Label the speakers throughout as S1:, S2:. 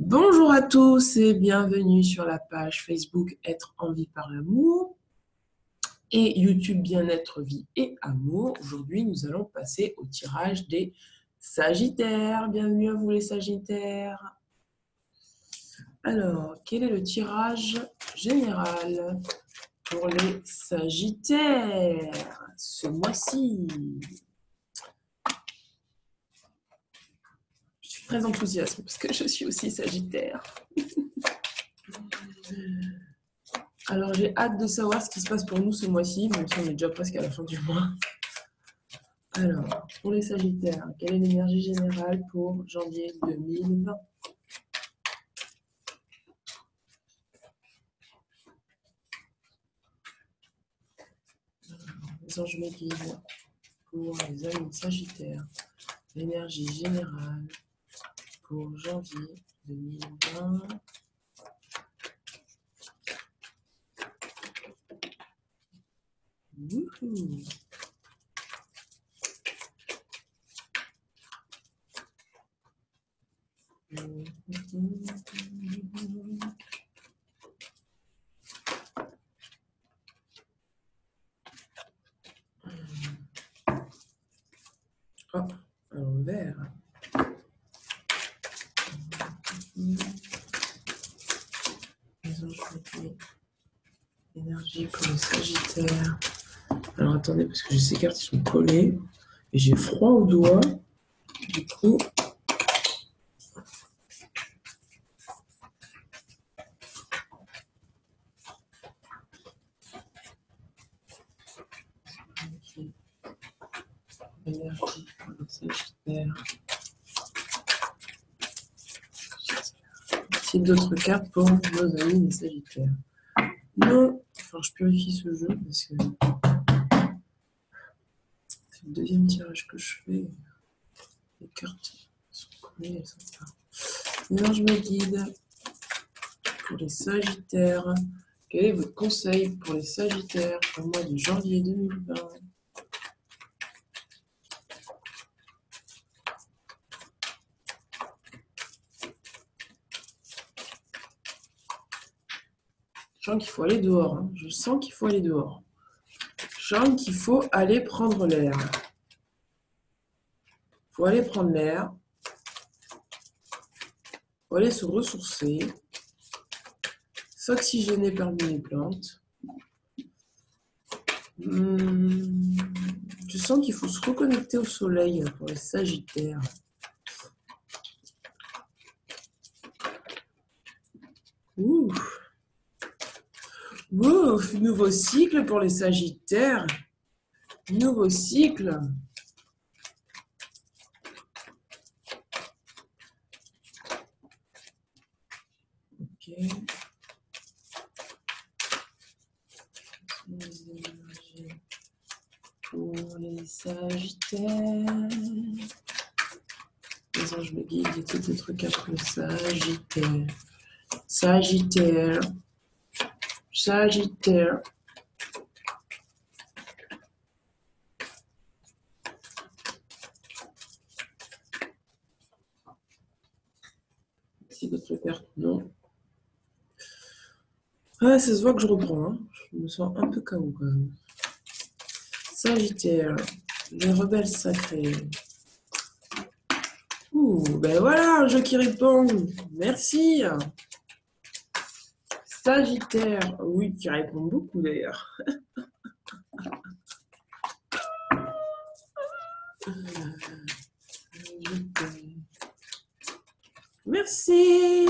S1: Bonjour à tous et bienvenue sur la page Facebook Être en vie par l'amour et YouTube Bien-être, vie et amour. Aujourd'hui, nous allons passer au tirage des Sagittaires. Bienvenue à vous les Sagittaires. Alors, quel est le tirage général pour les Sagittaires ce mois-ci? Je suis très enthousiaste parce que je suis aussi Sagittaire. Alors, j'ai hâte de savoir ce qui se passe pour nous ce mois-ci, même si on est déjà presque à la fin du mois. Alors, pour les Sagittaires, quelle est l'énergie générale pour janvier 2020? Les anges me guident pour les hommes Sagittaires. L'énergie générale pour janvier 2020. Wouhou! Oh, à l'envers. Les anges me guident. Énergie pour les Sagittaires. Alors attendez, parce que ces cartes sont collées et j'ai froid aux doigts. Du coup, énergie pour les Sagittaires. C'est d'autres cartes pour nos amis les Sagittaires. Non, enfin, je purifie ce jeu parce que c'est le deuxième tirage que je fais. Les cartes sont collées, elles sont pas. Non, je me guide pour les Sagittaires. Quel est votre conseil pour les Sagittaires au mois de janvier 2020? Je sens qu'il faut aller dehors. Hein. Je sens qu'il faut aller dehors. Je sens qu'il faut aller prendre l'air. Il faut aller prendre l'air. Il faut aller se ressourcer. S'oxygéner parmi les plantes. Je sens qu'il faut se reconnecter au soleil pour les Sagittaires. Ouf. Ouf, nouveau cycle pour les Sagittaires. Nouveau cycle. Ok. Pour les Sagittaires. Les anges me guident, il y a tout autre cas pour les Sagittaires. Sagittaire. Sagittaire. Si d'autres cartes, non. Ah, ça se voit que je reprends. Hein. Je me sens un peu KO quand même. Sagittaire. Les rebelles sacrés. Ouh, ben voilà, un jeu qui répond. Merci. Sagittaire. Oui, qui répond beaucoup d'ailleurs. Merci.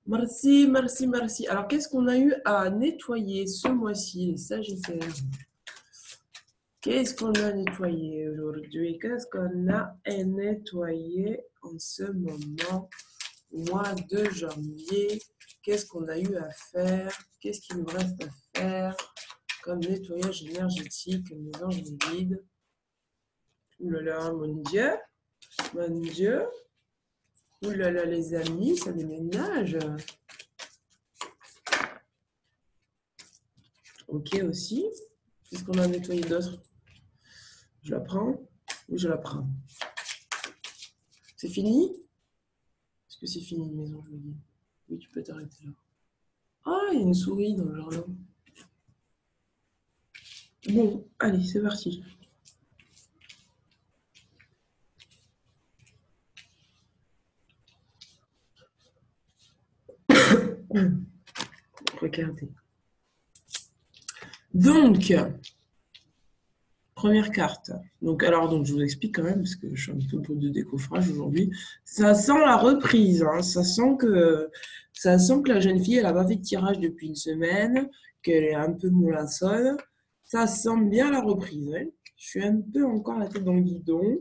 S1: Merci, merci, merci. Alors, qu'est-ce qu'on a eu à nettoyer ce mois-ci, les Sagittaires? Qu'est-ce qu'on a nettoyé aujourd'hui? Qu'est-ce qu'on a à nettoyer en ce moment, mois de janvier? Qu'est-ce qu'on a eu à faire? Qu'est-ce qu'il nous reste à faire comme nettoyage énergétique? Les anges nous guident. Ouh là là, mon Dieu! Mon Dieu! Ouh là là, les amis, ça déménage! Ok aussi. Qu'est-ce qu'on a nettoyé d'autre? Je la prends? Oui, je la prends. C'est fini? Est-ce que c'est fini, maison, je me dis. Oui, tu peux t'arrêter là. Ah, il y a une souris dans le jardin. Bon, allez, c'est parti. Regardez. Donc, première carte. Donc, je vous explique quand même, parce que je suis un peu de décoffrage aujourd'hui. Ça sent la reprise. Hein. Ça sent que la jeune fille, elle n'a pas fait de tirage depuis une semaine, qu'elle est un peu mollassonne. Ça sent bien la reprise. Hein. Je suis un peu encore la tête dans le guidon.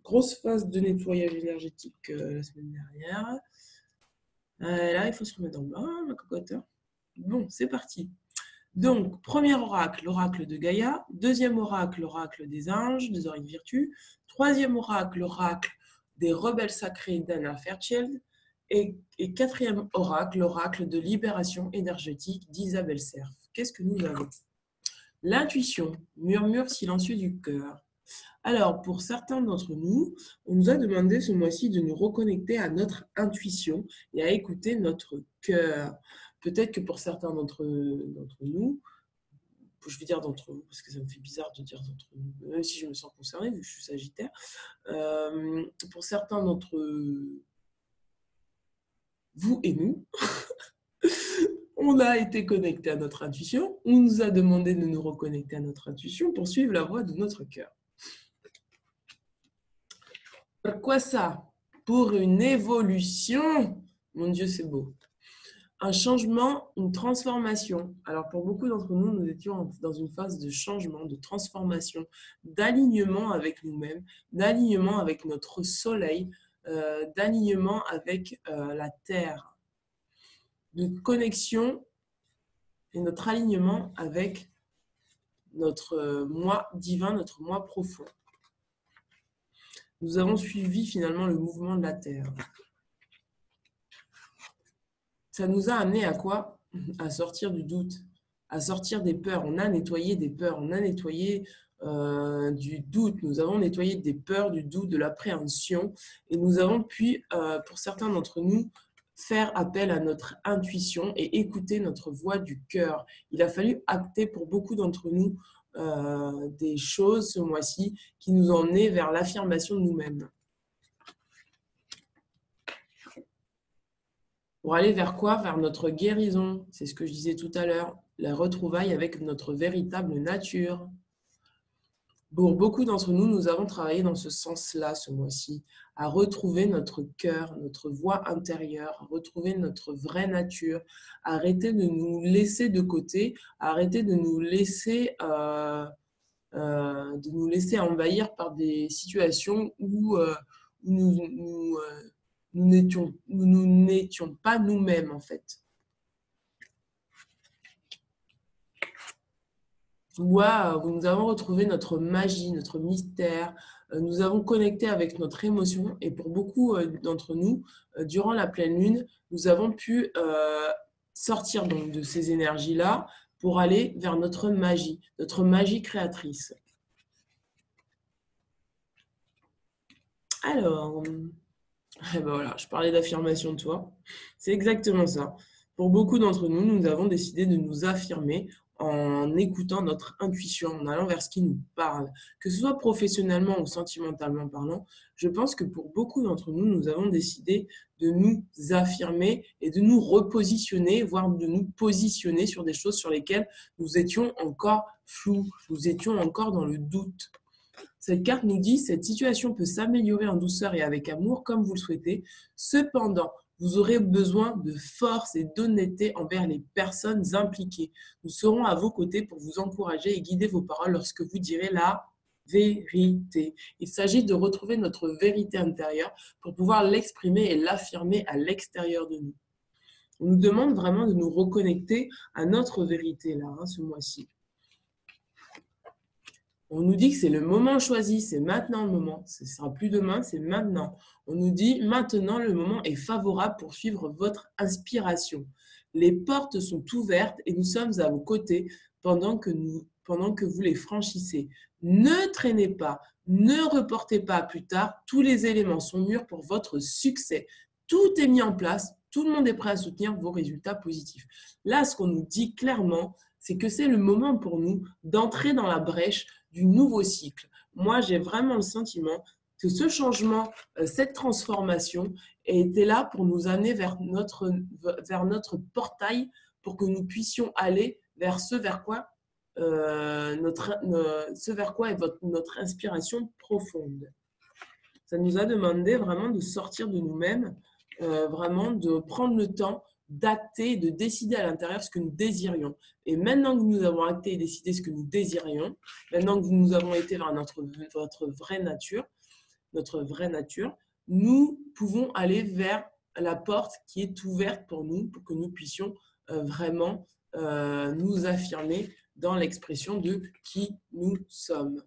S1: Grosse phase de nettoyage énergétique la semaine dernière. Là, il faut se remettre dans le bain, ma cocotte. Bon, c'est parti. Donc, premier oracle, l'oracle de Gaïa. Deuxième oracle, l'oracle des anges, des oreilles de Virtue. Troisième oracle, l'oracle des rebelles sacrés d'Anna Fairchild. Et quatrième oracle, l'oracle de libération énergétique d'Isabelle Cerf. Qu'est-ce que nous avons? L'intuition, murmure silencieux du cœur. Alors, pour certains d'entre nous, on nous a demandé ce mois-ci de nous reconnecter à notre intuition et à écouter notre cœur. Peut-être que pour certains d'entre nous, je vais dire d'entre vous, parce que ça me fait bizarre de dire d'entre nous, même si je me sens concernée, vu que je suis sagittaire, pour certains d'entre vous et nous, on a été connecté à notre intuition, on nous a demandé de nous reconnecter à notre intuition pour suivre la voie de notre cœur. Pourquoi ça? Pour une évolution. Mon Dieu, c'est beau. Un changement, une transformation. Alors, pour beaucoup d'entre nous, nous étions dans une phase de changement, de transformation, d'alignement avec nous-mêmes, d'alignement avec notre soleil, d'alignement avec la terre, de connexion et notre alignement avec notre moi divin, notre moi profond. Nous avons suivi finalement le mouvement de la Terre. Ça nous a amené à quoi? À sortir du doute, à sortir des peurs. On a nettoyé des peurs, on a nettoyé du doute, nous avons nettoyé des peurs, du doute, de l'appréhension, et nous avons pu, pour certains d'entre nous, faire appel à notre intuition et écouter notre voix du cœur. Il a fallu acter pour beaucoup d'entre nous des choses ce mois-ci qui nous ont emmenés vers l'affirmation de nous-mêmes. Pour aller vers quoi? Vers notre guérison. C'est ce que je disais tout à l'heure, la retrouvaille avec notre véritable nature. Pour beaucoup d'entre nous, nous avons travaillé dans ce sens-là ce mois-ci, à retrouver notre cœur, notre voix intérieure, à retrouver notre vraie nature, à arrêter de nous laisser de côté, à arrêter de nous laisser envahir par des situations où nous n'étions pas nous-mêmes, en fait. Où nous avons retrouvé notre magie, notre mystère, nous avons connecté avec notre émotion, et pour beaucoup d'entre nous, durant la pleine lune, nous avons pu sortir donc de ces énergies-là pour aller vers notre magie créatrice. Alors, ben voilà, je parlais d'affirmation de toi. C'est exactement ça. Pour beaucoup d'entre nous, nous avons décidé de nous affirmer en écoutant notre intuition, en allant vers ce qui nous parle. Que ce soit professionnellement ou sentimentalement parlant, je pense que pour beaucoup d'entre nous, nous avons décidé de nous affirmer et de nous repositionner, voire de nous positionner sur des choses sur lesquelles nous étions encore flous, nous étions encore dans le doute. Cette carte nous dit « Cette situation peut s'améliorer en douceur et avec amour comme vous le souhaitez. Cependant, vous aurez besoin de force et d'honnêteté envers les personnes impliquées. Nous serons à vos côtés pour vous encourager et guider vos paroles lorsque vous direz la vérité. » Il s'agit de retrouver notre vérité intérieure pour pouvoir l'exprimer et l'affirmer à l'extérieur de nous. On nous demande vraiment de nous reconnecter à notre vérité là, ce mois-ci. On nous dit que c'est le moment choisi, c'est maintenant le moment. Ce ne sera plus demain, c'est maintenant. On nous dit maintenant le moment est favorable pour suivre votre inspiration. Les portes sont ouvertes et nous sommes à vos côtés pendant que pendant que vous les franchissez. Ne traînez pas, ne reportez pas à plus tard. Tous les éléments sont mûrs pour votre succès. Tout est mis en place, tout le monde est prêt à soutenir vos résultats positifs. Là, ce qu'on nous dit clairement, c'est que c'est le moment pour nous d'entrer dans la brèche du nouveau cycle. Moi, j'ai vraiment le sentiment que ce changement, cette transformation était là pour nous amener vers notre portail pour que nous puissions aller vers ce vers quoi, est notre inspiration profonde. Ça nous a demandé vraiment de sortir de nous-mêmes, vraiment de prendre le temps d'acter, de décider à l'intérieur ce que nous désirions. Et maintenant que nous avons acté et décidé ce que nous désirions, maintenant que nous avons été vers notre vraie nature, nous pouvons aller vers la porte qui est ouverte pour nous, pour que nous puissions vraiment nous affirmer dans l'expression de qui nous sommes.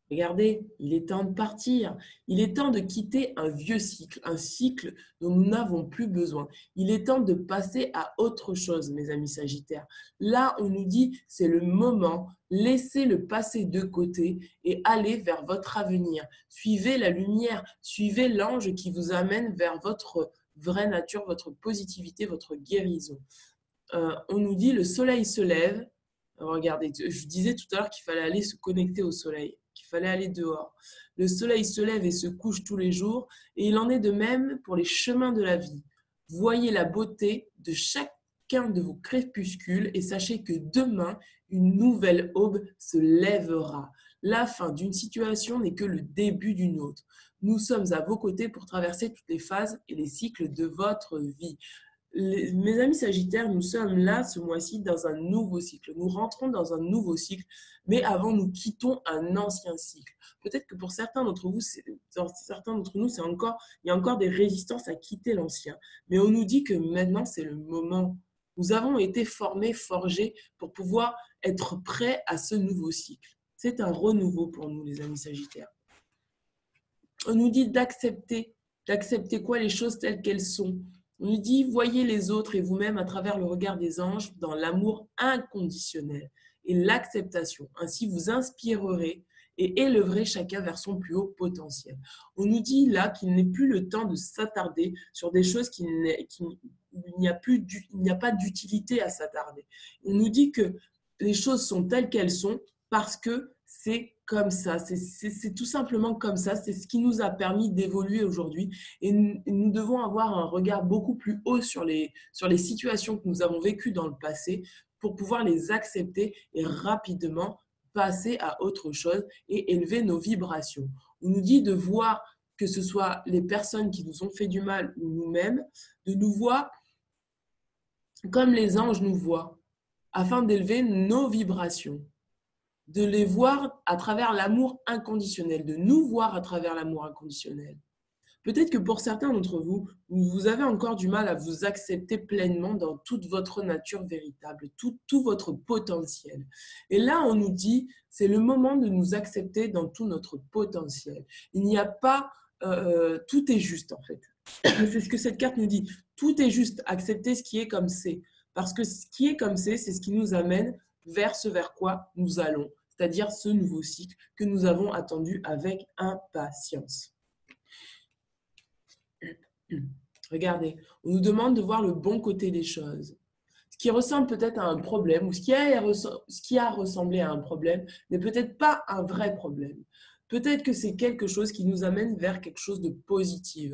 S1: Regardez, il est temps de partir. Il est temps de quitter un vieux cycle, un cycle dont nous n'avons plus besoin. Il est temps de passer à autre chose, mes amis Sagittaires. Là, on nous dit, c'est le moment, laissez le passé de côté et allez vers votre avenir. Suivez la lumière, suivez l'ange qui vous amène vers votre vraie nature, votre positivité, votre guérison. On nous dit, le soleil se lève. Regardez, je disais tout à l'heure qu'il fallait aller se connecter au soleil, qu'il fallait aller dehors. Le soleil se lève et se couche tous les jours, et il en est de même pour les chemins de la vie. Voyez la beauté de chacun de vos crépuscules et sachez que demain, une nouvelle aube se lèvera. La fin d'une situation n'est que le début d'une autre. Nous sommes à vos côtés pour traverser toutes les phases et les cycles de votre vie. Mes amis Sagittaires, nous sommes là ce mois-ci dans un nouveau cycle. Nous rentrons dans un nouveau cycle, mais avant, nous quittons un ancien cycle. Peut-être que pour certains d'entre nous, il y a encore des résistances à quitter l'ancien. Mais on nous dit que maintenant, c'est le moment. Nous avons été formés, forgés pour pouvoir être prêts à ce nouveau cycle. C'est un renouveau pour nous, les amis Sagittaires. On nous dit d'accepter quoi? Les choses telles qu'elles sont. On nous dit, voyez les autres et vous-même à travers le regard des anges dans l'amour inconditionnel et l'acceptation. Ainsi, vous inspirerez et élèverez chacun vers son plus haut potentiel. On nous dit là qu'il n'est plus le temps de s'attarder sur des choses il n'y a pas d'utilité à s'attarder. On nous dit que les choses sont telles qu'elles sont parce que c'est comme ça, c'est tout simplement comme ça, c'est ce qui nous a permis d'évoluer aujourd'hui et nous devons avoir un regard beaucoup plus haut sur les situations que nous avons vécues dans le passé pour pouvoir les accepter et rapidement passer à autre chose et élever nos vibrations. On nous dit de voir que ce soit les personnes qui nous ont fait du mal ou nous-mêmes, de nous voir comme les anges nous voient afin d'élever nos vibrations. De les voir à travers l'amour inconditionnel, de nous voir à travers l'amour inconditionnel. Peut-être que pour certains d'entre vous, vous avez encore du mal à vous accepter pleinement dans toute votre nature véritable, tout votre potentiel. Et là, on nous dit, c'est le moment de nous accepter dans tout notre potentiel. Il n'y a pas, tout est juste en fait. C'est ce que cette carte nous dit. Tout est juste, accepter ce qui est comme c'est. Parce que ce qui est comme c'est ce qui nous amène vers ce vers quoi nous allons, c'est-à-dire ce nouveau cycle que nous avons attendu avec impatience. Regardez, on nous demande de voir le bon côté des choses. Ce qui ressemble peut-être à un problème ou ce qui a ressemblé à un problème n'est peut-être pas un vrai problème. Peut-être que c'est quelque chose qui nous amène vers quelque chose de positif.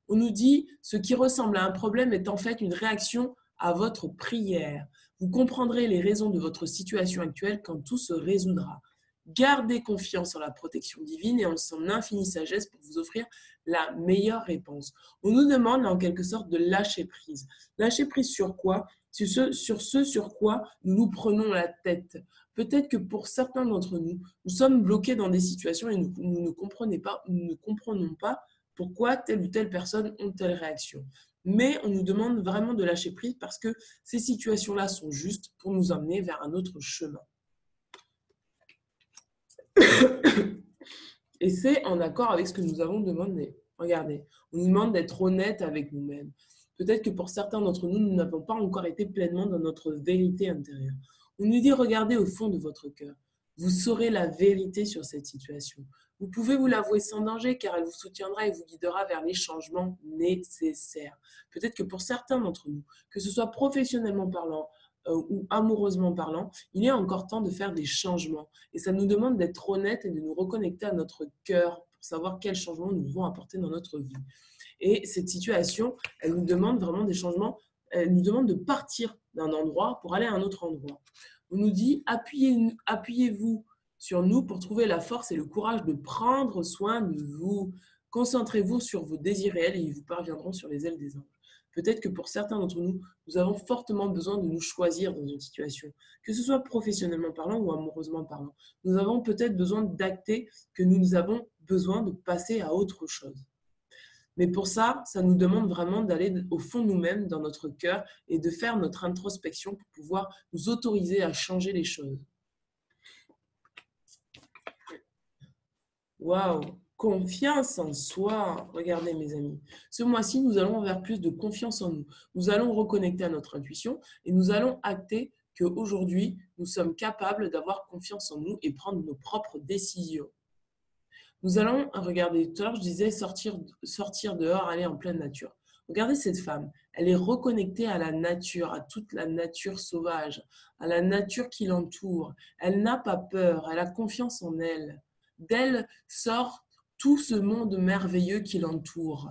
S1: On nous dit ce qui ressemble à un problème est en fait une réaction à votre prière. Vous comprendrez les raisons de votre situation actuelle quand tout se résoudra. Gardez confiance en la protection divine et en son infinie sagesse pour vous offrir la meilleure réponse. On nous demande en quelque sorte de lâcher prise. Lâcher prise sur quoi? Sur ce sur quoi nous nous prenons la tête. Peut-être que pour certains d'entre nous, nous sommes bloqués dans des situations et nous ne comprenons pas pourquoi telle ou telle personne ont telle réaction. Mais on nous demande vraiment de lâcher prise parce que ces situations-là sont justes pour nous emmener vers un autre chemin. Et c'est en accord avec ce que nous avons demandé. Regardez, on nous demande d'être honnête avec nous-mêmes. Peut-être que pour certains d'entre nous, nous n'avons pas encore été pleinement dans notre vérité intérieure. On nous dit, regardez au fond de votre cœur. Vous saurez la vérité sur cette situation. Vous pouvez vous l'avouer sans danger car elle vous soutiendra et vous guidera vers les changements nécessaires. Peut-être que pour certains d'entre nous, que ce soit professionnellement parlant ou amoureusement parlant, il est encore temps de faire des changements. Et ça nous demande d'être honnête et de nous reconnecter à notre cœur pour savoir quels changements nous devons apporter dans notre vie. Et cette situation, elle nous demande vraiment des changements, elle nous demande de partir d'un endroit pour aller à un autre endroit. On nous dit, appuyez-vous sur nous pour trouver la force et le courage de prendre soin de vous. Concentrez-vous sur vos désirs réels et ils vous parviendront sur les ailes des anges. Peut-être que pour certains d'entre nous, nous avons fortement besoin de nous choisir dans une situation, que ce soit professionnellement parlant ou amoureusement parlant. Nous avons peut-être besoin d'acter que nous avons besoin de passer à autre chose. Mais pour ça, ça nous demande vraiment d'aller au fond de nous-mêmes, dans notre cœur, et de faire notre introspection pour pouvoir nous autoriser à changer les choses. Waouh! Confiance en soi. Regardez mes amis. Ce mois-ci, nous allons vers plus de confiance en nous. Nous allons reconnecter à notre intuition et nous allons acter qu'aujourd'hui, nous sommes capables d'avoir confiance en nous et prendre nos propres décisions. Nous allons regarder, tout à l'heure je disais sortir dehors, aller en pleine nature. Regardez cette femme, elle est reconnectée à la nature, à toute la nature sauvage, à la nature qui l'entoure. Elle n'a pas peur, elle a confiance en elle. D'elle sort tout ce monde merveilleux qui l'entoure.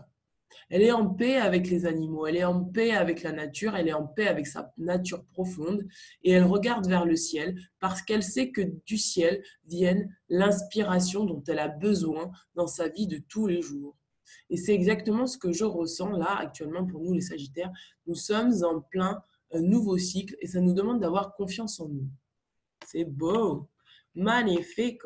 S1: Elle est en paix avec les animaux, elle est en paix avec la nature, elle est en paix avec sa nature profonde et elle regarde vers le ciel parce qu'elle sait que du ciel vienne l'inspiration dont elle a besoin dans sa vie de tous les jours. Et c'est exactement ce que je ressens là actuellement pour nous les Sagittaires. Nous sommes en plein nouveau cycle et ça nous demande d'avoir confiance en nous. C'est beau, magnifique.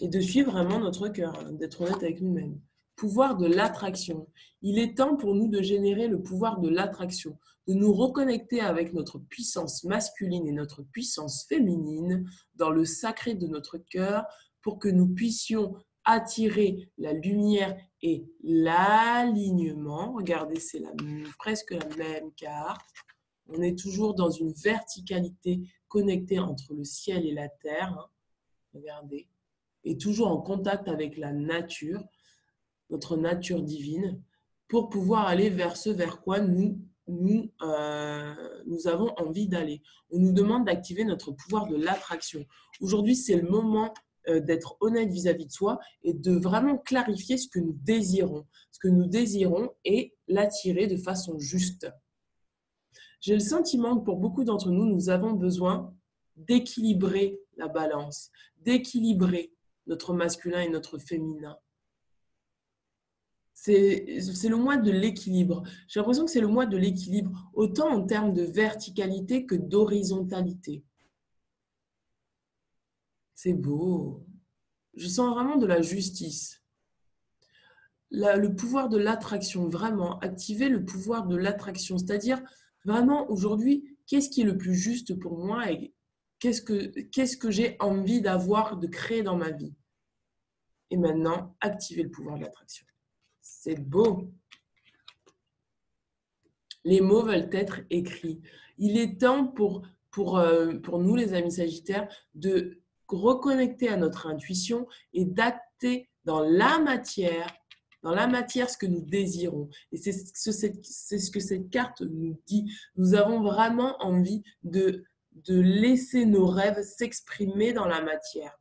S1: Et de suivre vraiment notre cœur, d'être honnête avec nous-mêmes. Pouvoir de l'attraction. Il est temps pour nous de générer le pouvoir de l'attraction, de nous reconnecter avec notre puissance masculine et notre puissance féminine dans le sacré de notre cœur pour que nous puissions attirer la lumière et l'alignement. Regardez, c'est presque la même carte. On est toujours dans une verticalité connectée entre le ciel et la terre. Regardez. Et toujours en contact avec la nature, notre nature divine, pour pouvoir aller vers ce vers quoi nous avons envie d'aller. On nous demande d'activer notre pouvoir de l'attraction. Aujourd'hui, c'est le moment d'être honnête vis-à-vis de soi et de vraiment clarifier ce que nous désirons. Ce que nous désirons et l'attirer de façon juste. J'ai le sentiment que pour beaucoup d'entre nous, nous avons besoin d'équilibrer la balance, d'équilibrer notre masculin et notre féminin. C'est le mois de l'équilibre. J'ai l'impression que c'est le mois de l'équilibre, autant en termes de verticalité que d'horizontalité. C'est beau. Je sens vraiment de la justice. Le pouvoir de l'attraction, vraiment, activer le pouvoir de l'attraction. C'est-à-dire, vraiment, aujourd'hui, qu'est-ce qui est le plus juste pour moi et qu'est-ce que j'ai envie d'avoir, de créer dans ma vie? Et maintenant, activer le pouvoir de l'attraction. C'est beau. Les mots veulent être écrits. Il est temps pour nous, les amis Sagittaires, de reconnecter à notre intuition et d'acter dans la matière ce que nous désirons. Et c'est ce que cette carte nous dit. Nous avons vraiment envie de laisser nos rêves s'exprimer dans la matière.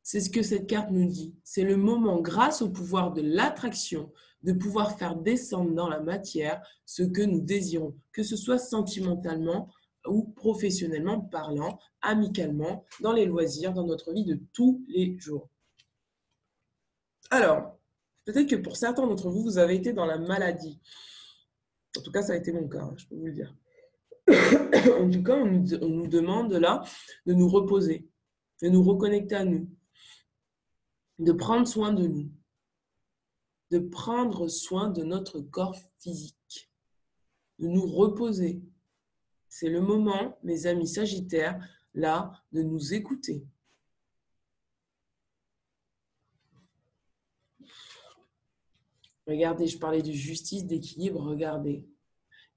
S1: C'est ce que cette carte nous dit. C'est le moment, grâce au pouvoir de l'attraction, de pouvoir faire descendre dans la matière ce que nous désirons, que ce soit sentimentalement ou professionnellement parlant, amicalement, dans les loisirs, dans notre vie de tous les jours. Alors, peut-être que pour certains d'entre vous, vous avez été dans la maladie. En tout cas, ça a été mon cas, je peux vous le dire. En tout cas, on nous demande là de nous reposer, de nous reconnecter à nous, de prendre soin de nous, de prendre soin de notre corps physique, de nous reposer. C'est le moment, mes amis Sagittaires, là, de nous écouter. Regardez, je parlais de justice, d'équilibre, regardez.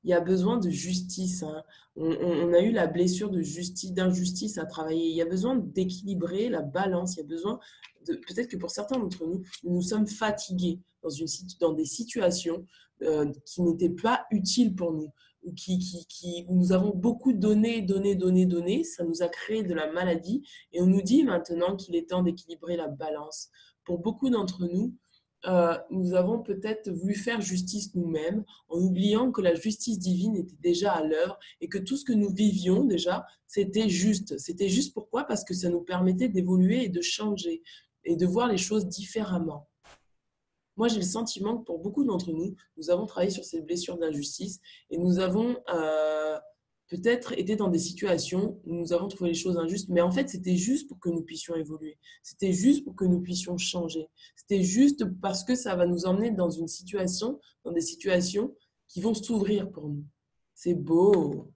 S1: Il y a besoin de justice, hein. On a eu la blessure de justice, d'injustice à travailler. Il y a besoin d'équilibrer la balance. Il y a besoin de, peut-être que pour certains d'entre nous, nous sommes fatigués dans des situations qui n'étaient pas utiles pour nous, ou où nous avons beaucoup donné. Ça nous a créé de la maladie et on nous dit maintenant qu'il est temps d'équilibrer la balance. Pour beaucoup d'entre nous, nous avons peut-être voulu faire justice nous-mêmes en oubliant que la justice divine était déjà à l'œuvre et que tout ce que nous vivions déjà, c'était juste. C'était juste pourquoi? Parce que ça nous permettait d'évoluer et de changer et de voir les choses différemment. Moi, j'ai le sentiment que pour beaucoup d'entre nous, nous avons travaillé sur cette blessure d'injustice et nous avons peut-être été dans des situations où nous avons trouvé les choses injustes, mais en fait, c'était juste pour que nous puissions évoluer. C'était juste pour que nous puissions changer. C'était juste parce que ça va nous emmener dans des situations qui vont s'ouvrir pour nous. C'est beau.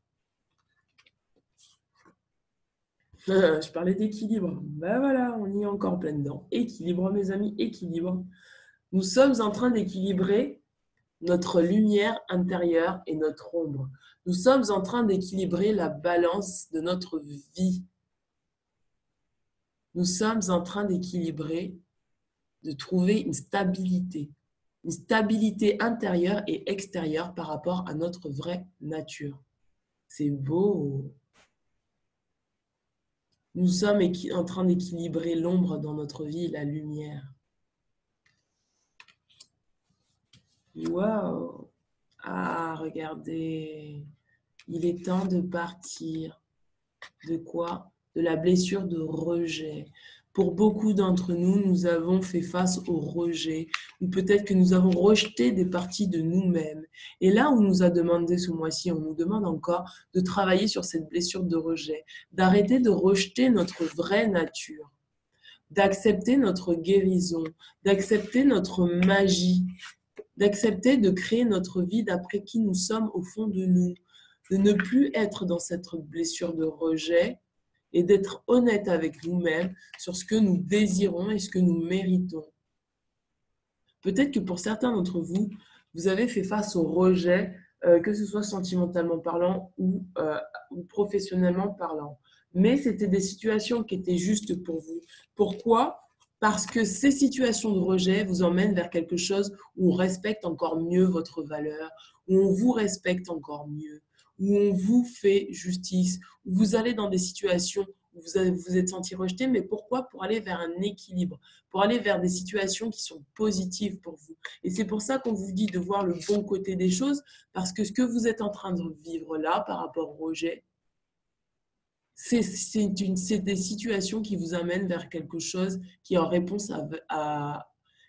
S1: Je parlais d'équilibre. Ben voilà, on y est encore plein dedans. Équilibre, mes amis, équilibre. Nous sommes en train d'équilibrer notre lumière intérieure et notre ombre. Nous sommes en train d'équilibrer la balance de notre vie. Nous sommes en train d'équilibrer, de trouver une stabilité intérieure et extérieure par rapport à notre vraie nature. C'est beau. Nous sommes en train d'équilibrer l'ombre dans notre vie et la lumière. Waouh! Ah, regardez, il est temps de partir. De quoi? De la blessure de rejet. Pour beaucoup d'entre nous, nous avons fait face au rejet, ou peut-être que nous avons rejeté des parties de nous-mêmes. Et là, on nous a demandé ce mois-ci, on nous demande encore de travailler sur cette blessure de rejet, d'arrêter de rejeter notre vraie nature, d'accepter notre guérison, d'accepter notre magie, d'accepter de créer notre vie d'après qui nous sommes au fond de nous, de ne plus être dans cette blessure de rejet et d'être honnête avec nous-mêmes sur ce que nous désirons et ce que nous méritons. Peut-être que pour certains d'entre vous, vous avez fait face au rejet, que ce soit sentimentalement parlant ou professionnellement parlant. Mais c'était des situations qui étaient justes pour vous. Pourquoi? Parce que ces situations de rejet vous emmènent vers quelque chose où on respecte encore mieux votre valeur, où on vous respecte encore mieux, où on vous fait justice, où vous allez dans des situations où vous êtes senti rejeté, mais pourquoi? Pour aller vers un équilibre, pour aller vers des situations qui sont positives pour vous. Et c'est pour ça qu'on vous dit de voir le bon côté des choses, parce que ce que vous êtes en train de vivre là par rapport au rejet, c'est des situations qui vous amènent vers quelque chose qui est en réponse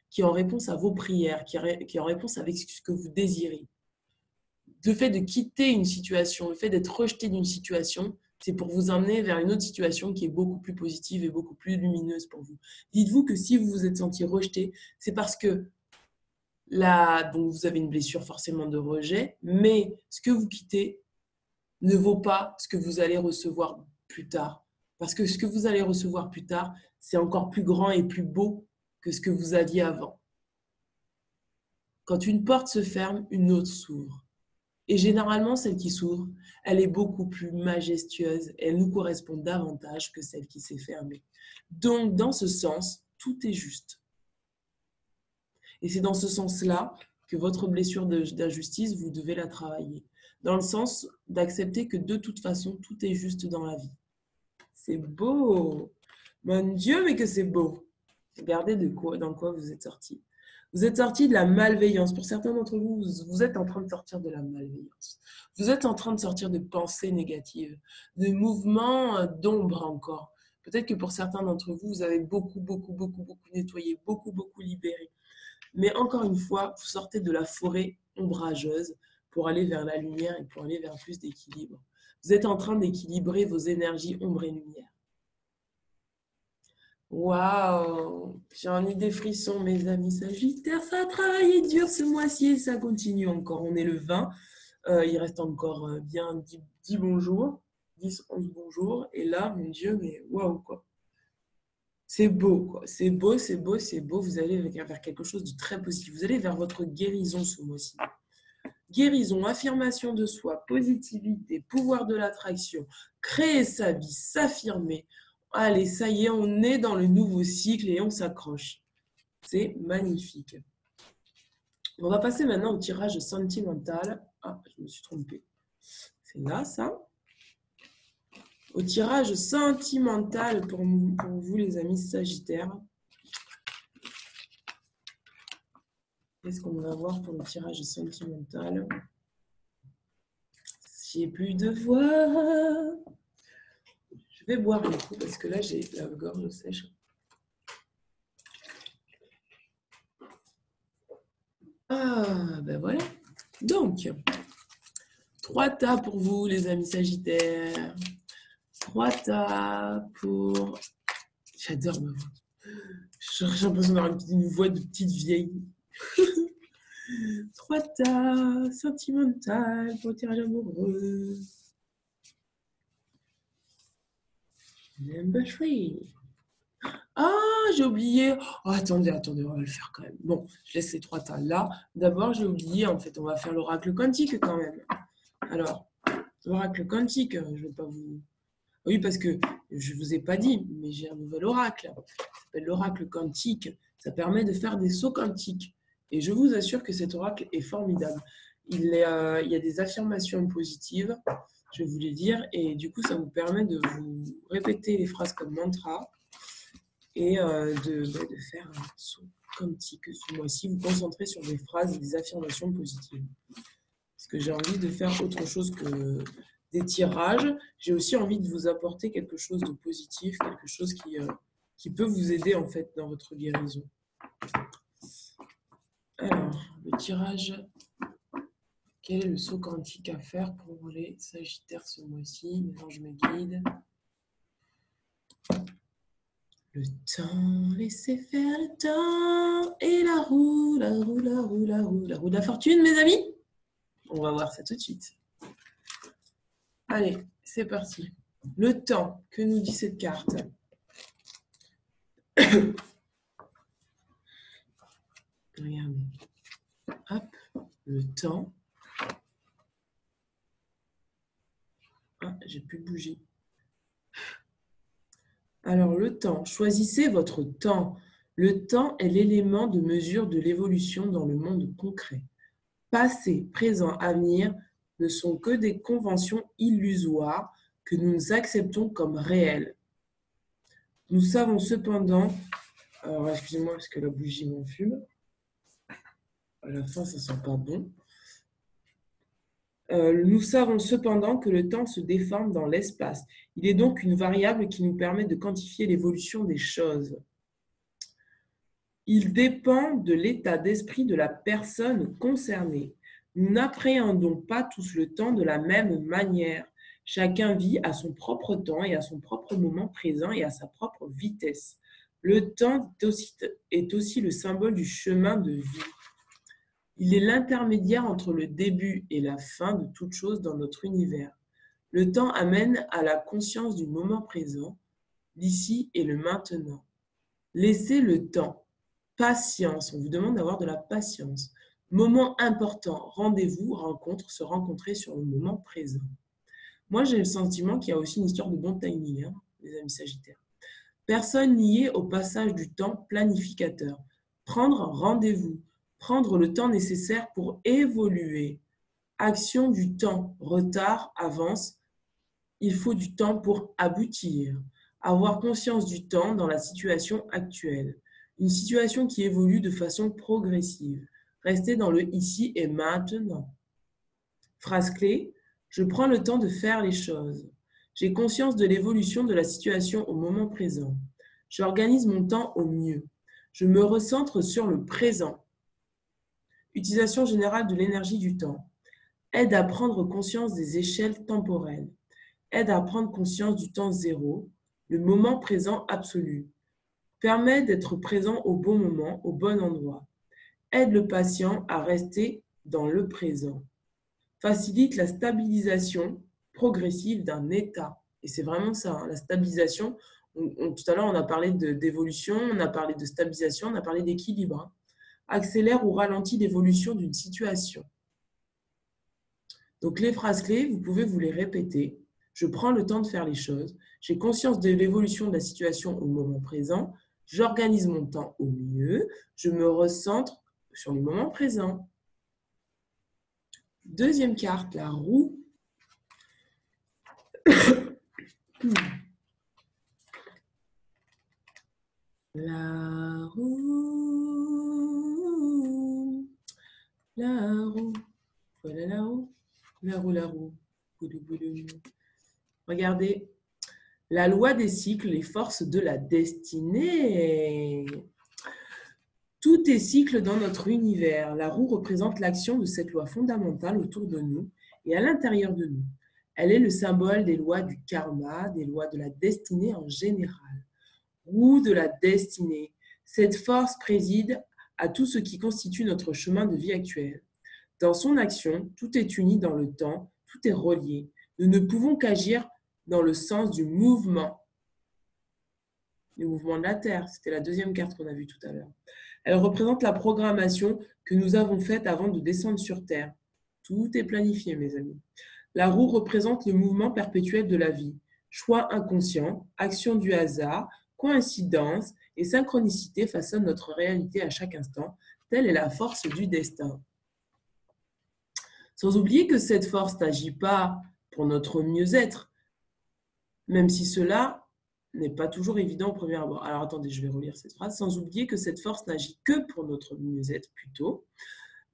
S1: qui est en réponse à vos prières, qui est en réponse avec ce que vous désirez. Le fait de quitter une situation, le fait d'être rejeté d'une situation, c'est pour vous emmener vers une autre situation qui est beaucoup plus positive et beaucoup plus lumineuse pour vous. Dites-vous que si vous vous êtes senti rejeté, c'est parce que donc vous avez une blessure forcément de rejet, mais ce que vous quittez ne vaut pas ce que vous allez recevoir plus tard. Parce que ce que vous allez recevoir plus tard, c'est encore plus grand et plus beau que ce que vous aviez avant. Quand une porte se ferme, une autre s'ouvre. Et généralement, celle qui s'ouvre, elle est beaucoup plus majestueuse et elle nous correspond davantage que celle qui s'est fermée. Donc, dans ce sens, tout est juste. Et c'est dans ce sens-là que votre blessure d'injustice, vous devez la travailler. Dans le sens d'accepter que de toute façon, tout est juste dans la vie. C'est beau! Mon Dieu, mais que c'est beau! Regardez dans quoi vous êtes sortis. Vous êtes sortis de la malveillance. Pour certains d'entre vous, vous êtes en train de sortir de la malveillance. Vous êtes en train de sortir de pensées négatives, de mouvements d'ombre encore. Peut-être que pour certains d'entre vous, vous avez beaucoup nettoyé, beaucoup libéré. Mais encore une fois, vous sortez de la forêt ombrageuse pour aller vers la lumière et pour aller vers plus d'équilibre. Vous êtes en train d'équilibrer vos énergies ombre et lumière. Waouh! J'en ai des frissons, mes amis Sagittaires. Ça a travaillé dur ce mois-ci et ça continue encore. On est le 20. Il reste encore bien 10 bonjours, 10, 11 bonjours. Et là, mon Dieu, mais waouh, quoi. C'est beau, quoi. C'est beau, c'est beau, c'est beau. Vous allez vers quelque chose de très positif. Vous allez vers votre guérison ce mois-ci. Guérison, affirmation de soi, positivité, pouvoir de l'attraction, créer sa vie, s'affirmer. Allez, ça y est, on est dans le nouveau cycle et on s'accroche. C'est magnifique. On va passer maintenant au tirage sentimental. Ah, je me suis trompée. C'est là, ça. Au tirage sentimental pour vous, les amis Sagittaires. Qu'est-ce qu'on va voir pour le tirage sentimental? J'ai plus de voix. Je vais boire un coup parce que là, j'ai la gorge sèche. Ah, ben voilà. Donc, 3 tas pour vous, les amis Sagittaires. 3 tas pour... J'adore ma voix. J'ai l'impression d'avoir une voix de petite vieille. 3 tas sentimentales pour le tirage amoureux. Number 3. Ah, j'ai oublié. Oh, attendez, on va le faire quand même. Bon, je laisse les 3 tas là. D'abord, j'ai oublié, en fait, on va faire l'oracle quantique quand même. Alors, l'oracle quantique, je ne vais pas vous... Oui, parce que je ne vous ai pas dit, mais j'ai un nouvel oracle. Ça s'appelle l'oracle quantique. Ça permet de faire des sauts quantiques. Et je vous assure que cet oracle est formidable. Il y a des affirmations positives, je vais vous les dire, et du coup, ça vous permet de vous répéter les phrases comme mantra et de faire un saut quantique ce mois-ci. Vous concentrez sur des phrases et des affirmations positives. Parce que j'ai envie de faire autre chose que des tirages. J'ai aussi envie de vous apporter quelque chose de positif, quelque chose qui peut vous aider en fait dans votre guérison. Alors, le tirage, quel est le saut quantique à faire pour les Sagittaires ce mois-ci? Maintenant, je me guide. Le temps, laissez faire le temps. Et la roue, la roue, la roue, la roue, la roue de la fortune, mes amis. On va voir ça tout de suite. Allez, c'est parti. Le temps, que nous dit cette carte? Regardez. Hop, le temps. Ah, j'ai pu bouger. Alors, le temps. Choisissez votre temps. Le temps est l'élément de mesure de l'évolution dans le monde concret. Passé, présent, avenir ne sont que des conventions illusoires que nous acceptons comme réelles. Nous savons cependant... Alors, excusez-moi parce que la bougie m'enfume. À la fin, ça ne sent pas bon. Nous savons cependant que le temps se déforme dans l'espace. Il est donc une variable qui nous permet de quantifier l'évolution des choses. Il dépend de l'état d'esprit de la personne concernée. Nous n'appréhendons pas tous le temps de la même manière. Chacun vit à son propre temps et à son propre moment présent et à sa propre vitesse. Le temps est aussi le symbole du chemin de vie. Il est l'intermédiaire entre le début et la fin de toute chose dans notre univers. Le temps amène à la conscience du moment présent, l'ici et le maintenant. Laissez le temps. Patience, on vous demande d'avoir de la patience. Moment important, rendez-vous, rencontre, se rencontrer sur le moment présent. Moi, j'ai le sentiment qu'il y a aussi une histoire de bon timing, hein, les amis Sagittaires. Personne liée au passage du temps planificateur. Prendre rendez-vous. Prendre le temps nécessaire pour évoluer. Action du temps, retard, avance. Il faut du temps pour aboutir. Avoir conscience du temps dans la situation actuelle. Une situation qui évolue de façon progressive. Rester dans le ici et maintenant. Phrase clé, je prends le temps de faire les choses. J'ai conscience de l'évolution de la situation au moment présent. J'organise mon temps au mieux. Je me recentre sur le présent. Utilisation générale de l'énergie du temps. Aide à prendre conscience des échelles temporelles. Aide à prendre conscience du temps zéro, le moment présent absolu. Permet d'être présent au bon moment, au bon endroit. Aide le patient à rester dans le présent. Facilite la stabilisation progressive d'un état. Et c'est vraiment ça, hein, la stabilisation. Tout à l'heure, on a parlé d'évolution, on a parlé de stabilisation, on a parlé d'équilibre. Accélère ou ralentit l'évolution d'une situation. Donc, les phrases clés, vous pouvez vous les répéter. Je prends le temps de faire les choses. J'ai conscience de l'évolution de la situation au moment présent. J'organise mon temps au mieux. Je me recentre sur le moment présent. Deuxième carte, la roue. La roue. La roue. Voilà la roue. La roue, la roue. Boulou, boulou. Regardez. La loi des cycles, les forces de la destinée. Tout est cycle dans notre univers. La roue représente l'action de cette loi fondamentale autour de nous et à l'intérieur de nous. Elle est le symbole des lois du karma, des lois de la destinée en général. Roue de la destinée. Cette force préside à tout ce qui constitue notre chemin de vie actuel. Dans son action, tout est uni dans le temps, tout est relié. Nous ne pouvons qu'agir dans le sens du mouvement de la Terre. C'était la deuxième carte qu'on a vue tout à l'heure. Elle représente la programmation que nous avons faite avant de descendre sur Terre. Tout est planifié, mes amis. La roue représente le mouvement perpétuel de la vie. Choix inconscient, action du hasard, coïncidence et synchronicité façonnent notre réalité à chaque instant. Telle est la force du destin. Sans oublier que cette force n'agit pas pour notre mieux-être, même si cela n'est pas toujours évident au premier abord. Alors attendez, je vais relire cette phrase. Sans oublier que cette force n'agit que pour notre mieux-être plutôt,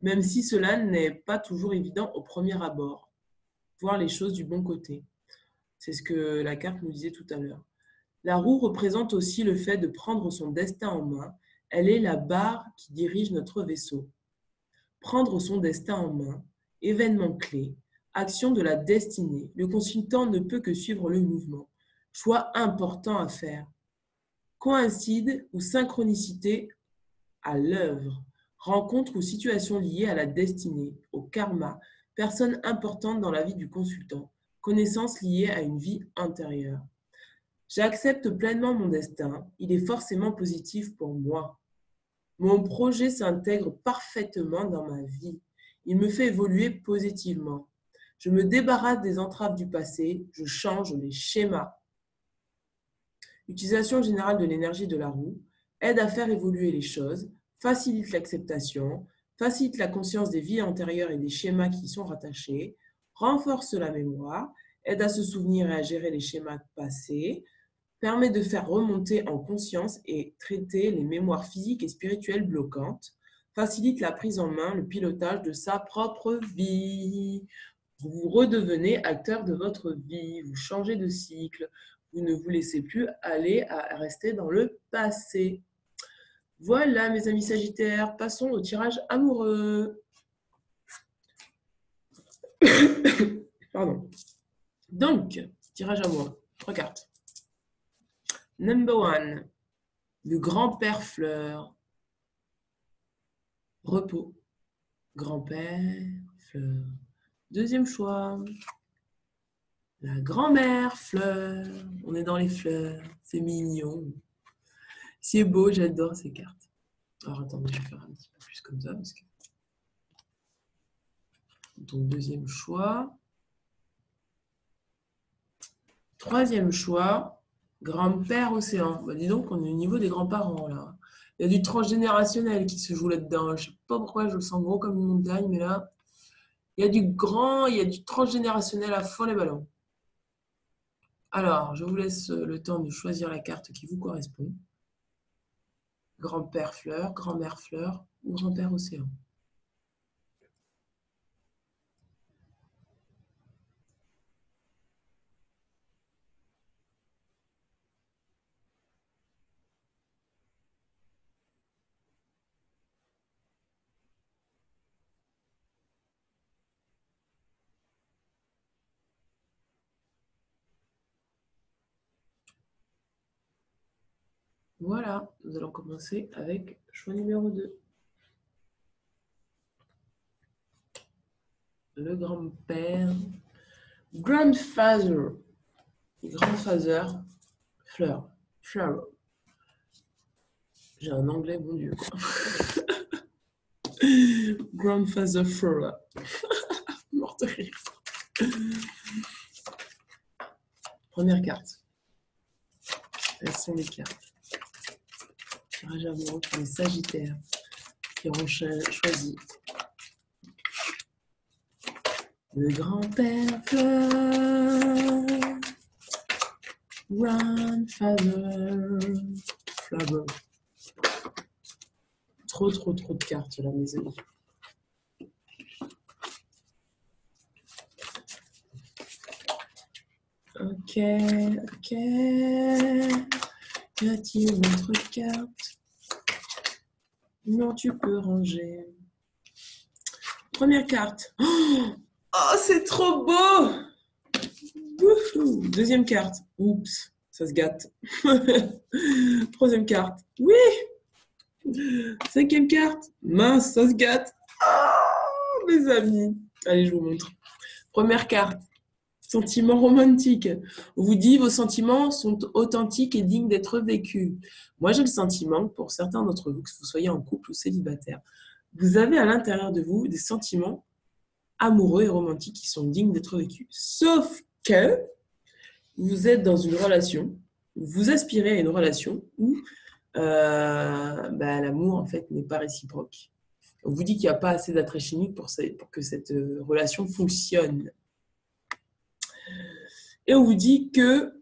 S1: même si cela n'est pas toujours évident au premier abord. Voir les choses du bon côté. C'est ce que la carte nous disait tout à l'heure. La roue représente aussi le fait de prendre son destin en main. Elle est la barre qui dirige notre vaisseau. Prendre son destin en main, événement clé, action de la destinée. Le consultant ne peut que suivre le mouvement. Choix important à faire. Coïncide ou synchronicité à l'œuvre. Rencontre ou situation liée à la destinée, au karma. Personne importante dans la vie du consultant. Connaissance liée à une vie antérieure. J'accepte pleinement mon destin. Il est forcément positif pour moi. Mon projet s'intègre parfaitement dans ma vie. Il me fait évoluer positivement. Je me débarrasse des entraves du passé. Je change les schémas. L'utilisation générale de l'énergie de la roue aide à faire évoluer les choses, facilite l'acceptation, facilite la conscience des vies antérieures et des schémas qui y sont rattachés, renforce la mémoire, aide à se souvenir et à gérer les schémas passés, permet de faire remonter en conscience et traiter les mémoires physiques et spirituelles bloquantes, facilite la prise en main, le pilotage de sa propre vie. Vous redevenez acteur de votre vie, vous changez de cycle, vous ne vous laissez plus aller à rester dans le passé. Voilà, mes amis Sagittaires, passons au tirage amoureux. Pardon. Donc, tirage amoureux, 3 cartes. Number 1, le grand-père fleur. Repos, grand-père fleur. Deuxième choix, la grand-mère fleur. On est dans les fleurs, c'est mignon. C'est beau, j'adore ces cartes. Alors attendez, je vais faire un petit peu plus comme ça. Parce que... Donc deuxième choix. Troisième choix, grand-père océan. Bah, dis donc, on est au niveau des grands-parents là. Il y a du transgénérationnel qui se joue là-dedans. Je ne sais pas pourquoi je le sens gros comme une montagne, mais là, il y a du transgénérationnel à fond les ballons. Alors, je vous laisse le temps de choisir la carte qui vous correspond. Grand-père fleur, grand-mère fleur ou grand-père océan. Voilà, nous allons commencer avec choix numéro 2. Le grand-père. Grandfather. Grandfather, fleur. Flower. J'ai un anglais, bon Dieu, quoi. Grandfather Flower. Morte de rire. Première carte. Quelles sont les cartes? Tirage amoureux pour les Sagittaires qui auront choisi le grand-père Fleur, Grandfather Flower. Trop de cartes là, mes amis. Ok. Y a-t-il une autre carte? Non, tu peux ranger. Première carte. Oh, c'est trop beau! Wouhou. Deuxième carte. Oups, ça se gâte. Troisième carte. Oui! Cinquième carte. Mince, ça se gâte. Oh, mes amis. Allez, je vous montre. Première carte. Sentiments romantiques. On vous dit vos sentiments sont authentiques et dignes d'être vécus. Moi, j'ai le sentiment que pour certains d'entre vous, que vous soyez en couple ou célibataire, vous avez à l'intérieur de vous des sentiments amoureux et romantiques qui sont dignes d'être vécus. Sauf que vous êtes dans une relation, vous aspirez à une relation où l'amour en fait n'est pas réciproque. On vous dit qu'il n'y a pas assez d'attrait chimique pour que cette relation fonctionne. Et on vous dit que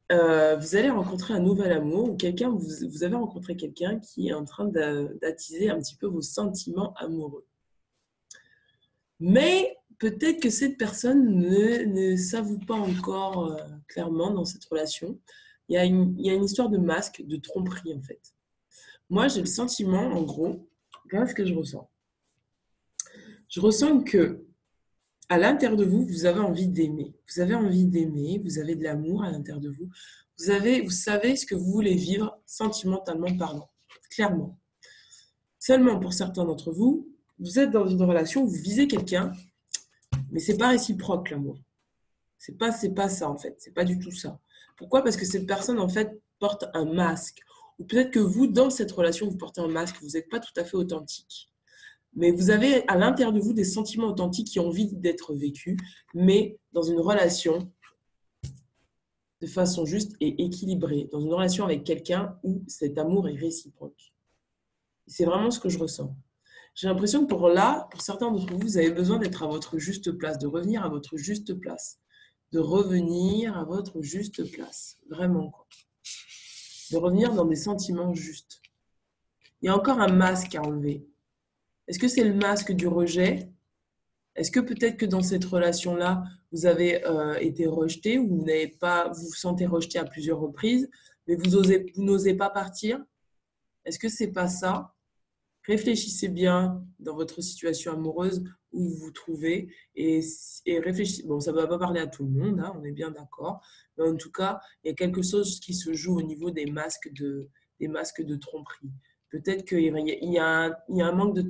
S1: vous allez rencontrer un nouvel amour ou vous avez rencontré quelqu'un qui est en train d'attiser un petit peu vos sentiments amoureux. Mais peut-être que cette personne ne s'avoue pas encore clairement dans cette relation. Il y a une histoire de masque, de tromperie en fait. Moi, j'ai le sentiment, en gros, voilà ce que je ressens. Je ressens que à l'intérieur de vous, vous avez envie d'aimer. Vous avez envie d'aimer, vous avez de l'amour à l'intérieur de vous. Vous savez ce que vous voulez vivre sentimentalement parlant, clairement. Seulement pour certains d'entre vous, vous êtes dans une relation où vous visez quelqu'un, mais c'est pas réciproque l'amour. C'est pas ça en fait, c'est pas du tout ça. Pourquoi? Parce que cette personne en fait porte un masque. Ou peut-être que vous, dans cette relation, vous portez un masque, vous n'êtes pas tout à fait authentique. Mais vous avez à l'intérieur de vous des sentiments authentiques qui ont envie d'être vécus, mais dans une relation de façon juste et équilibrée, dans une relation avec quelqu'un où cet amour est réciproque. C'est vraiment ce que je ressens. J'ai l'impression que pour certains d'entre vous, vous avez besoin d'être à votre juste place, de revenir à votre juste place. De revenir à votre juste place. Vraiment, quoi. De revenir dans des sentiments justes. Il y a encore un masque à enlever. Est-ce que c'est le masque du rejet? Est-ce que peut-être que dans cette relation-là, vous avez été rejeté ou vous vous sentez rejeté à plusieurs reprises, mais vous n'osez pas partir? Est-ce que c'est pas ça? Réfléchissez bien dans votre situation amoureuse où vous vous trouvez et réfléchissez. Bon, ça ne va pas parler à tout le monde, hein, on est bien d'accord. Mais en tout cas, il y a quelque chose qui se joue au niveau des masques de tromperie. Peut-être qu'il y a un manque de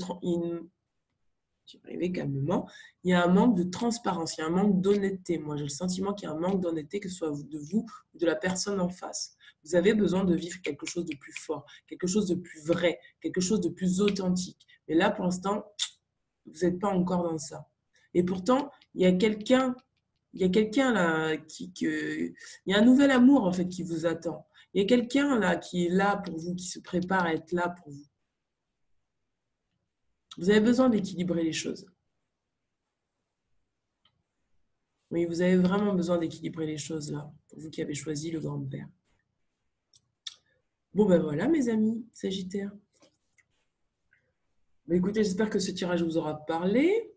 S1: je vais arriver calmement. Il y a un manque de transparence, il y a un manque d'honnêteté. Moi, j'ai le sentiment qu'il y a un manque d'honnêteté, que ce soit de vous ou de la personne en face. Vous avez besoin de vivre quelque chose de plus fort, quelque chose de plus vrai, quelque chose de plus authentique. Mais là, pour l'instant, vous n'êtes pas encore dans ça. Et pourtant, il y a quelqu'un là il y a un nouvel amour en fait qui vous attend. Il y a quelqu'un là qui est là pour vous, qui se prépare à être là pour vous. Vous avez besoin d'équilibrer les choses. Oui, vous avez vraiment besoin d'équilibrer les choses là, pour vous qui avez choisi le grand-père. Bon ben voilà mes amis Sagittaires. Écoutez, j'espère que ce tirage vous aura parlé.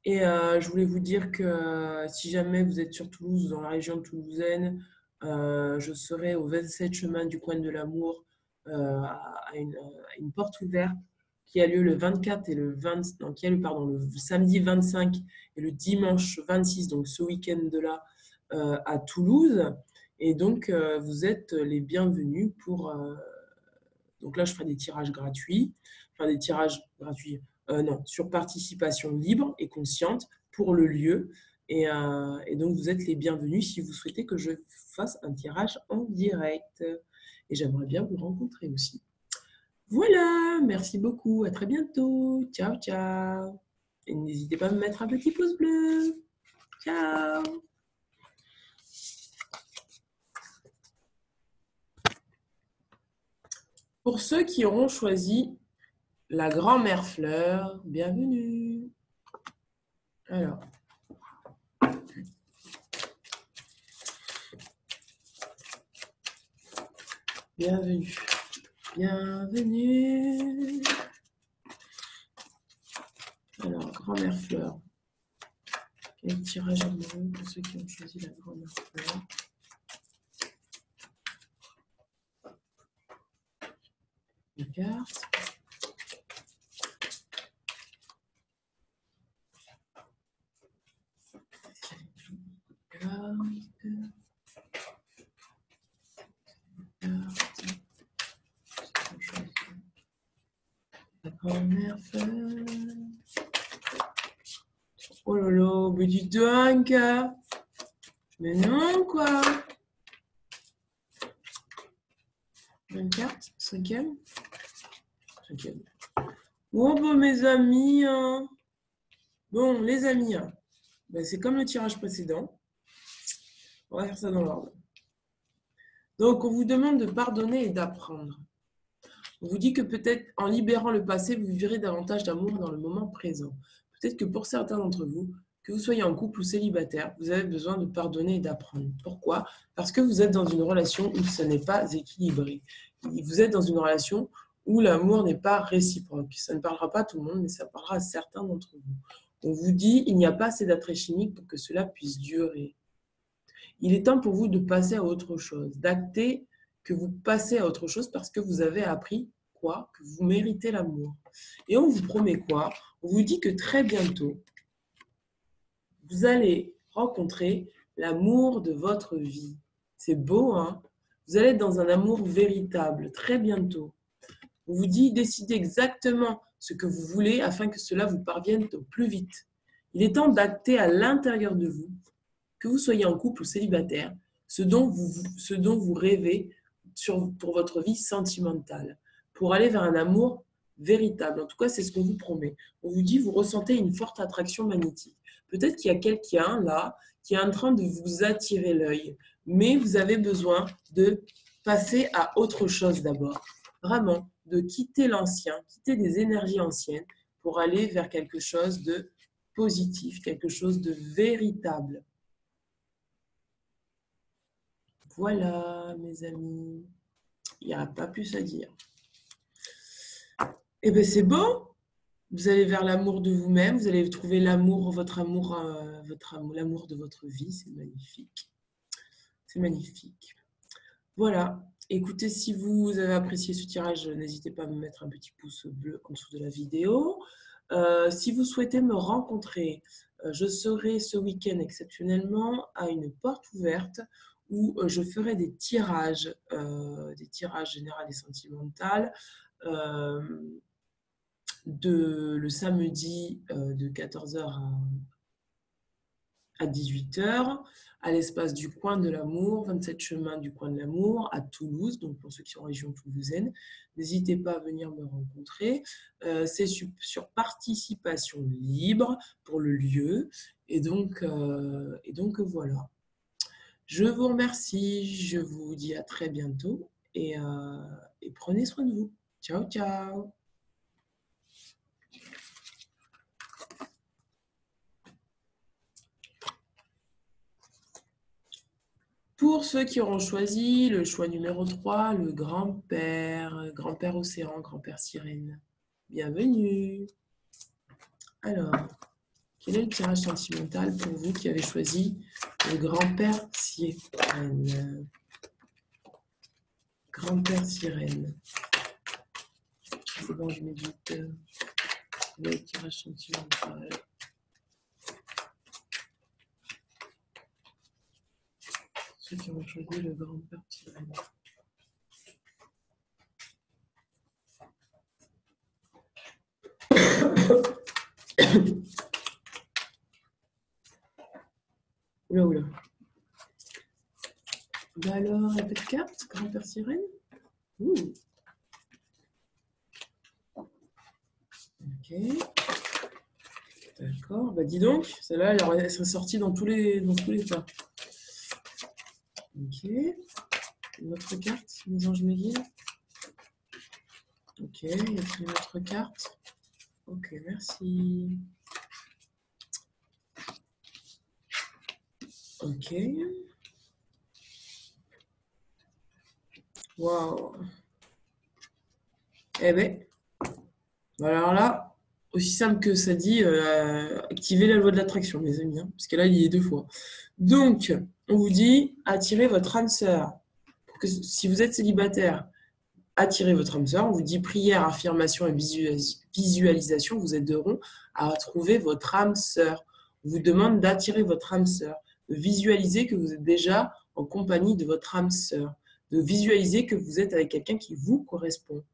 S1: Et je voulais vous dire que si jamais vous êtes sur Toulouse ou dans la région toulousaine, je serai au 27 chemin du coin de l'amour à une porte ouverte qui a lieu le 24 et le 20, non, qui a lieu, pardon, le samedi 25 et le dimanche 26, donc ce week-end-là à Toulouse. Et donc, vous êtes les bienvenus pour... donc là, je ferai des tirages gratuits. Enfin, des tirages gratuits, non, sur participation libre et consciente pour le lieu. Et donc, vous êtes les bienvenus si vous souhaitez que je fasse un tirage en direct. Et j'aimerais bien vous rencontrer aussi. Voilà, merci beaucoup. À très bientôt. Ciao, ciao. Et n'hésitez pas à me mettre un petit pouce bleu. Ciao. Pour ceux qui auront choisi la grand-mère fleur, bienvenue. Alors. Bienvenue. Bienvenue. Alors, grand-mère fleur. Quel tirage amoureux pour ceux qui ont choisi la grand-mère fleur. Une carte. La grand-mère fleur. Oh là là, mais dis donc. Mais non, quoi. Une carte, cinquième. Oh, bah, mes amis. Hein. Bon, les amis, hein. Ben, c'est comme le tirage précédent. On va faire ça dans l'ordre. Donc, on vous demande de pardonner et d'apprendre. On vous dit que peut-être en libérant le passé, vous vivrez davantage d'amour dans le moment présent. Peut-être que pour certains d'entre vous, que vous soyez en couple ou célibataire, vous avez besoin de pardonner et d'apprendre. Pourquoi? Parce que vous êtes dans une relation où ce n'est pas équilibré. Vous êtes dans une relation où l'amour n'est pas réciproque. Ça ne parlera pas à tout le monde, mais ça parlera à certains d'entre vous. On vous dit qu'il n'y a pas assez d'attrait chimique pour que cela puisse durer. Il est temps pour vous de passer à autre chose, d'acter que vous passez à autre chose parce que vous avez appris quoi? Que vous méritez l'amour. Et on vous promet quoi? On vous dit que très bientôt, vous allez rencontrer l'amour de votre vie. C'est beau, hein? Vous allez être dans un amour véritable, très bientôt. On vous dit, décidez exactement ce que vous voulez afin que cela vous parvienne au plus vite. Il est temps d'acter à l'intérieur de vous, que vous soyez en couple ou célibataire, ce dont vous rêvez pour votre vie sentimentale, pour aller vers un amour véritable. En tout cas, c'est ce qu'on vous promet. On vous dit, vous ressentez une forte attraction magnétique. Peut-être qu'il y a quelqu'un là qui est en train de vous attirer l'œil, mais vous avez besoin de passer à autre chose d'abord. Vraiment, de quitter l'ancien, quitter des énergies anciennes pour aller vers quelque chose de positif, quelque chose de véritable. Voilà, mes amis, il n'y a pas plus à dire. Eh bien, c'est beau. Vous allez vers l'amour de vous-même, vous allez trouver l'amour, l'amour de votre vie. C'est magnifique. C'est magnifique. Voilà. Écoutez, si vous avez apprécié ce tirage, n'hésitez pas à me mettre un petit pouce bleu en dessous de la vidéo. Si vous souhaitez me rencontrer, je serai ce week-end exceptionnellement à une porte ouverte où je ferai des tirages généraux et sentimentaux le samedi de 14h à 18h à l'espace du Coin de l'Amour, 27 chemin du Coin de l'Amour à Toulouse, donc pour ceux qui sont en région toulousaine, n'hésitez pas à venir me rencontrer. C'est sur participation libre pour le lieu, et donc voilà. Je vous remercie, je vous dis à très bientôt et prenez soin de vous. Ciao, ciao! Pour ceux qui auront choisi le choix numéro 3, le grand-père, grand-père océan, grand-père sirène. Bienvenue. Alors, quel est le tirage sentimental pour vous qui avez choisi le grand-père sirène? Grand-père sirène. C'est bon, je médite. Le tirage sentimental. Ceux qui ont choisi le grand-père sirène. Oula, oula. Bah alors, un peu de cartes, grand-père sirène. Ouh. Ok. D'accord. Bah dis donc, celle-là, elle serait sortie dans tous les cas. Ok. Une autre carte, mes anges me guident. Ok, il y a une autre carte. Ok, merci. Ok. Waouh. Eh ben, alors là, aussi simple que ça dit, activez la loi de l'attraction, mes amis, hein, parce que là, il y est 2 fois. Donc, on vous dit, attirez votre âme sœur. Pour que, si vous êtes célibataire, attirez votre âme sœur. On vous dit prière, affirmation et visualisation vous aideront à trouver votre âme sœur. On vous demande d'attirer votre âme sœur, de visualiser que vous êtes déjà en compagnie de votre âme sœur, de visualiser que vous êtes avec quelqu'un qui vous correspond.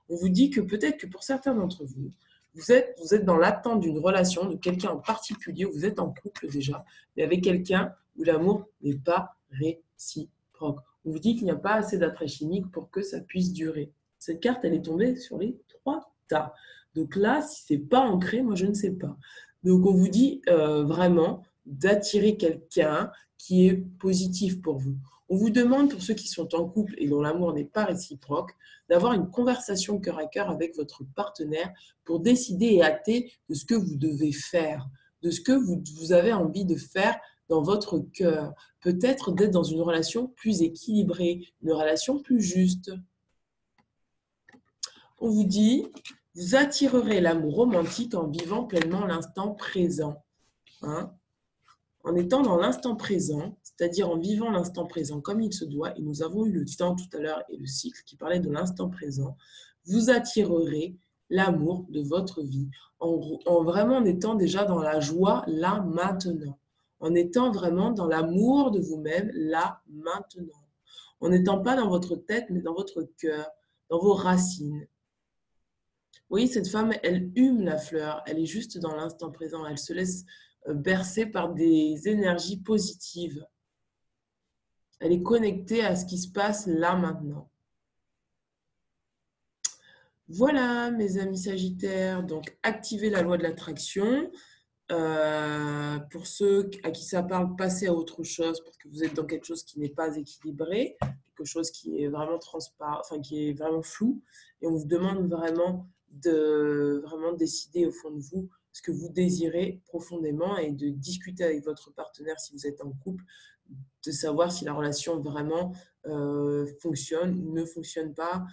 S1: On vous dit que peut-être que pour certains d'entre vous, vous êtes dans l'attente d'une relation, de quelqu'un en particulier, vous êtes en couple déjà, mais avec quelqu'un où l'amour n'est pas réciproque. On vous dit qu'il n'y a pas assez d'attrait chimique pour que ça puisse durer. Cette carte, elle est tombée sur les 3 tas. Donc là, si ce n'est pas ancré, moi, je ne sais pas. Donc, on vous dit vraiment d'attirer quelqu'un qui est positif pour vous. On vous demande, pour ceux qui sont en couple et dont l'amour n'est pas réciproque, d'avoir une conversation cœur à cœur avec votre partenaire pour décider et acter de ce que vous devez faire, de ce que vous avez envie de faire dans votre cœur. Peut-être d'être dans une relation plus équilibrée, une relation plus juste. On vous dit, vous attirerez l'amour romantique en vivant pleinement l'instant présent. Hein? En étant dans l'instant présent, c'est-à-dire en vivant l'instant présent comme il se doit, et nous avons eu le temps tout à l'heure et le cycle qui parlait de l'instant présent, vous attirerez l'amour de votre vie, en vraiment étant déjà dans la joie là, maintenant, en étant vraiment dans l'amour de vous-même là, maintenant, en n'étant pas dans votre tête, mais dans votre cœur, dans vos racines. Oui, cette femme, elle hume la fleur, elle est juste dans l'instant présent, elle se laisse bercer par des énergies positives. Elle est connectée à ce qui se passe là maintenant. Voilà, mes amis Sagittaires, donc activez la loi de l'attraction. Pour ceux à qui ça parle, passez à autre chose parce que vous êtes dans quelque chose qui n'est pas équilibré, quelque chose qui est vraiment transparent, enfin qui est vraiment flou. Et on vous demande vraiment de vraiment décider au fond de vous ce que vous désirez profondément et de discuter avec votre partenaire si vous êtes en couple, de savoir si la relation vraiment fonctionne ou ne fonctionne pas,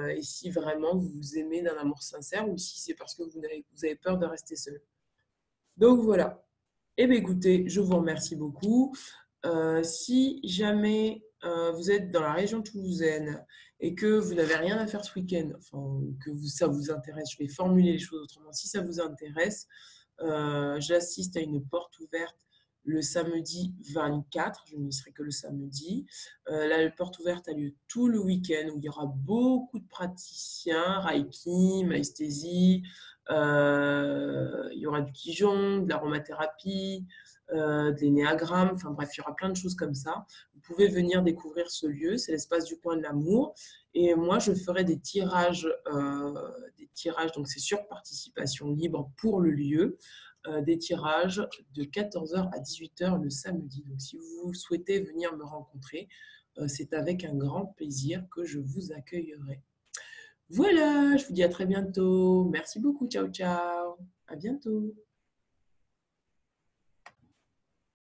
S1: et si vraiment vous vous aimez d'un amour sincère ou si c'est parce que vous avez peur de rester seul. Donc voilà. Eh bien écoutez, je vous remercie beaucoup. Si jamais vous êtes dans la région toulousaine et que vous n'avez rien à faire ce week-end, enfin ça vous intéresse, je vais formuler les choses autrement. Si ça vous intéresse, j'assiste à une porte ouverte le samedi 24, je n'y serai que le samedi. La porte ouverte a lieu tout le week-end où il y aura beaucoup de praticiens, Reiki, Maesthésie, il y aura du Qigong, de l'aromathérapie, de l'énéagramme, enfin bref, il y aura plein de choses comme ça. Vous pouvez venir découvrir ce lieu, c'est l'espace du coin de l'amour. Et moi, je ferai des tirages, donc c'est sur participation libre pour le lieu, des tirages de 14h à 18h le samedi. Donc si vous souhaitez venir me rencontrer, c'est avec un grand plaisir que je vous accueillerai. Voilà, je vous dis à très bientôt. Merci beaucoup, ciao ciao. À bientôt.